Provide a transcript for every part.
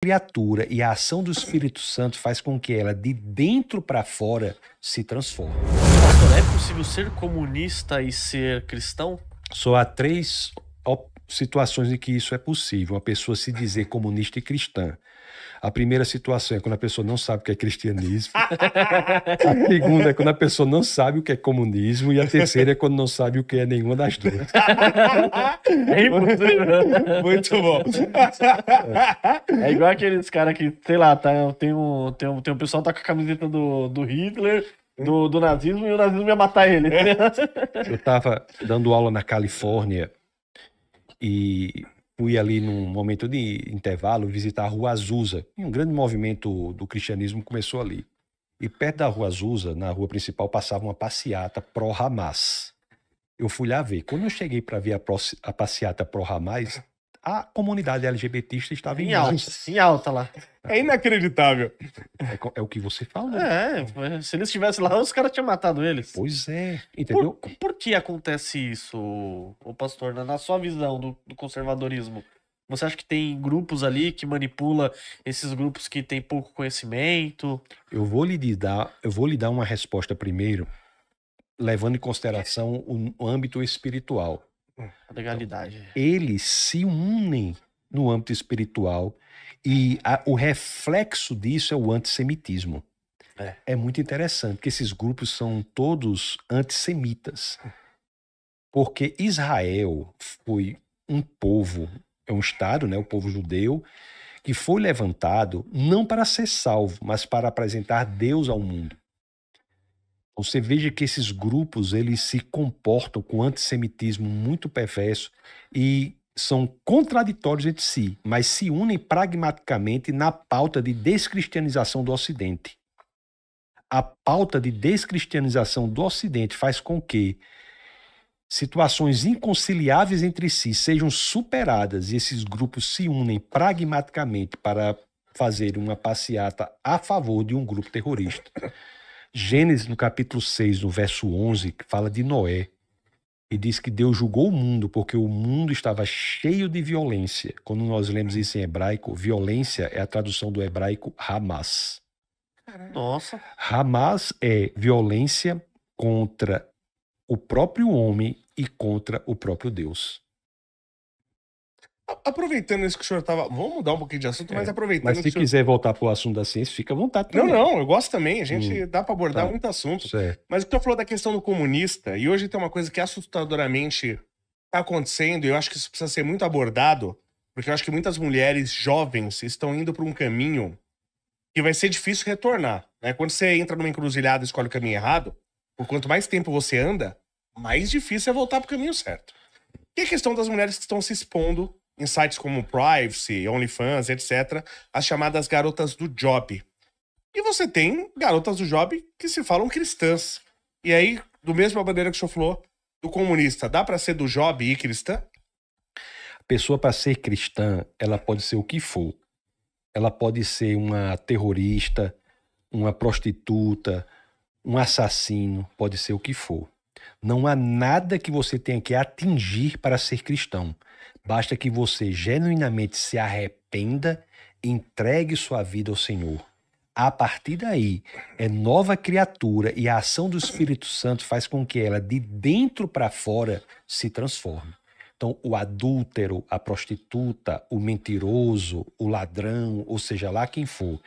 criatura e a ação do Espírito Santo faz com que ela, de dentro para fora, se transforme. Pastor, é possível ser comunista e ser cristão? Só há 3 situações em que isso é possível, uma pessoa se dizer comunista e cristã. A primeira situação é quando a pessoa não sabe o que é cristianismo. A segunda é quando a pessoa não sabe o que é comunismo. E a terceira é quando não sabe o que é nenhuma das duas. É impossível. Muito bom. É igual aqueles caras que, sei lá, tem um pessoal que tá com a camiseta do Hitler, do nazismo, e o nazismo ia matar ele. Eu estava dando aula na Califórnia e fui ali num momento de intervalo visitar a Rua Azusa. E um grande movimento do cristianismo começou ali. E perto da Rua Azusa, na rua principal, passava uma passeata pró-Hamas. Eu fui lá ver. Quando eu cheguei para ver a passeata pró-Hamas, a comunidade LGBTista estava Em alta lá. É inacreditável. É o que você falou. Se eles estivessem lá, os caras tinham matado eles. Pois é, entendeu? Por que acontece isso, ô pastor? Na sua visão do conservadorismo, você acha que tem grupos ali que manipula esses grupos que têm pouco conhecimento? Eu vou lhe dar uma resposta primeiro, levando em consideração o âmbito espiritual. A legalidade. Eles se unem no âmbito espiritual e o reflexo disso é o antissemitismo. É muito interessante, porque esses grupos são todos antissemitas. Porque Israel foi um povo, é um estado, né, o povo judeu, que foi levantado não para ser salvo, mas para apresentar Deus ao mundo. Você veja que esses grupos, eles se comportam com antissemitismo muito perverso e são contraditórios entre si, mas se unem pragmaticamente na pauta de descristianização do Ocidente. A pauta de descristianização do Ocidente faz com que situações inconciliáveis entre si sejam superadas e esses grupos se unem pragmaticamente para fazer uma passeata a favor de um grupo terrorista. Gênesis, no capítulo 6, no verso 11, que fala de Noé, e diz que Deus julgou o mundo porque o mundo estava cheio de violência. Quando nós lemos isso em hebraico, violência é a tradução do hebraico Hamas. Nossa. Hamas é violência contra o próprio homem e contra o próprio Deus. Aproveitando isso que o senhor estava... Vamos mudar um pouquinho de assunto, mas aproveitando... Mas se quiser voltar para o assunto da ciência, fica à vontade também. Não, eu gosto também. A gente dá para abordar muito assunto. Certo. Mas o senhor falou da questão do comunista, e hoje tem uma coisa que assustadoramente está acontecendo, e eu acho que isso precisa ser muito abordado, porque eu acho que muitas mulheres jovens estão indo para um caminho que vai ser difícil retornar, né? Quando você entra numa encruzilhada e escolhe o caminho errado, por quanto mais tempo você anda, mais difícil é voltar para o caminho certo. E a questão das mulheres que estão se expondo em sites como Privacy, OnlyFans, etc., as chamadas garotas do job. E você tem garotas do job que se falam cristãs. E aí, do mesma maneira que o senhor falou, do comunista, dá para ser do job e cristã? A pessoa, para ser cristã, ela pode ser o que for. Ela pode ser uma terrorista, uma prostituta, um assassino, pode ser o que for. Não há nada que você tenha que atingir para ser cristão. Basta que você genuinamente se arrependa, entregue sua vida ao Senhor. A partir daí, é nova criatura e a ação do Espírito Santo faz com que ela, de dentro para fora, se transforme. Então, o adúltero, a prostituta, o mentiroso, o ladrão, ou seja lá quem for,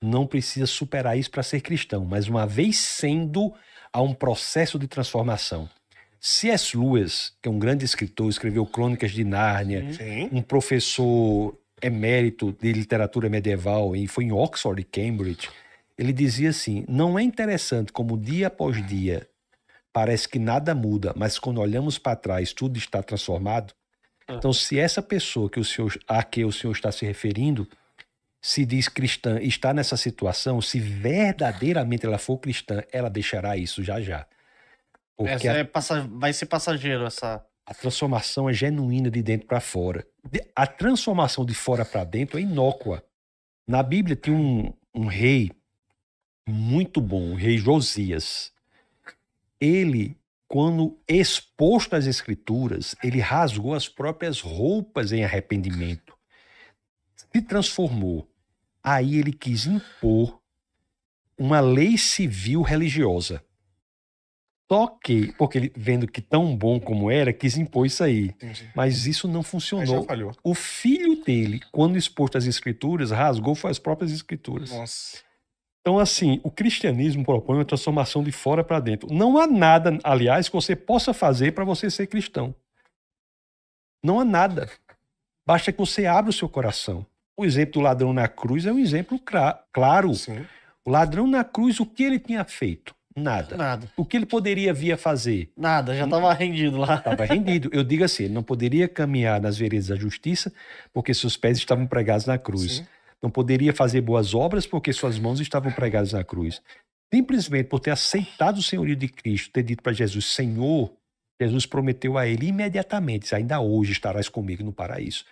não precisa superar isso para ser cristão, mas uma vez sendo, há um processo de transformação. C.S. Lewis, que é um grande escritor, escreveu Crônicas de Nárnia, um professor emérito de literatura medieval e foi em Oxford e Cambridge. Ele dizia assim: não é interessante como dia após dia parece que nada muda, mas quando olhamos para trás tudo está transformado? Então, se essa pessoa a que o senhor está se referindo se diz cristã e está nessa situação, se verdadeiramente ela for cristã, ela deixará isso já já. Porque vai ser passageiro essa... A transformação é genuína de dentro para fora. A transformação de fora para dentro é inócua. Na Bíblia tem um rei muito bom, o rei Josias. Ele, quando exposto às Escrituras, ele rasgou as próprias roupas em arrependimento. se transformou. Aí ele quis impor uma lei civil religiosa. Só que, porque ele, vendo que tão bom como era, quis impor isso aí. Entendi. Mas isso não Aí já funcionou. falhou. O filho dele, quando exposto às escrituras, rasgou foi as próprias escrituras. Nossa. Então, assim, o cristianismo propõe uma transformação de fora para dentro. Não há nada, aliás, que você possa fazer para você ser cristão. Não há nada. Basta que você abra o seu coração. O exemplo do ladrão na cruz é um exemplo claro. Sim. O ladrão na cruz, o que ele tinha feito? Nada. Nada. O que ele poderia vir a fazer? Nada, já tava rendido lá. Estava rendido. Eu digo assim, ele não poderia caminhar nas veredas da justiça porque seus pés estavam pregados na cruz. Sim. Não poderia fazer boas obras porque suas mãos estavam pregadas na cruz. Simplesmente por ter aceitado o senhorio de Cristo, ter dito para Jesus, Senhor, Jesus prometeu a ele imediatamente, ainda hoje estarás comigo no paraíso.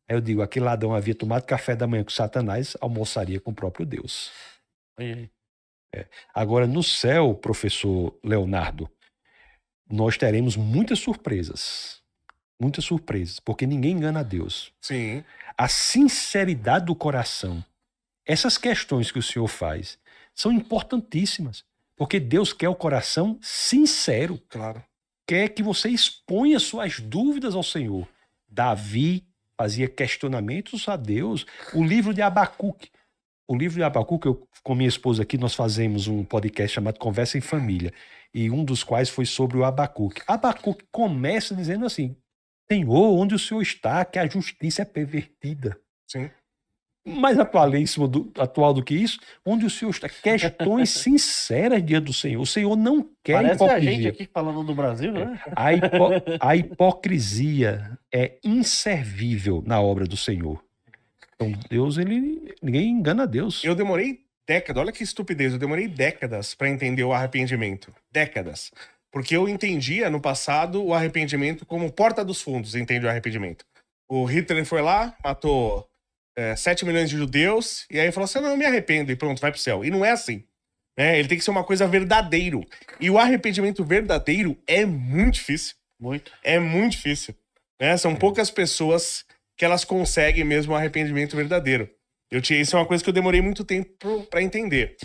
Aí eu digo, aquele ladrão havia tomado café da manhã com Satanás, almoçaria com o próprio Deus. Aí. Agora, no céu, professor Leonardo, nós teremos muitas surpresas. Muitas surpresas, porque ninguém engana a Deus. Sim. A sinceridade do coração, essas questões que o senhor faz, são importantíssimas, porque Deus quer o coração sincero, Claro. quer que você exponha suas dúvidas ao Senhor. Davi fazia questionamentos a Deus. O livro de Abacuque, eu com minha esposa aqui, nós fazemos um podcast chamado Conversa em Família, e um dos quais foi sobre o Abacuque. Abacuque começa dizendo assim, Senhor, onde o Senhor está, que a justiça é pervertida. Sim. Mais atual do que isso, onde o Senhor está. Questões sinceras diante do Senhor. O Senhor não quer Parece a hipocrisia. gente aqui falando do Brasil, né? A hipocrisia é inservível na obra do Senhor. Então, Deus, ninguém engana a Deus. Eu demorei décadas, olha que estupidez, eu demorei décadas para entender o arrependimento. Décadas. Porque eu entendia no passado o arrependimento como porta dos fundos, entende o arrependimento. O Hitler foi lá, matou 7 milhões de judeus, e aí falou assim, não, eu me arrependo, e pronto, vai pro céu. E não é assim. Né? Ele tem que ser uma coisa verdadeiro. E o arrependimento verdadeiro é muito difícil. Muito. É muito difícil. Né? São poucas pessoas que elas conseguem mesmo o arrependimento verdadeiro. Isso é uma coisa que eu demorei muito tempo para entender.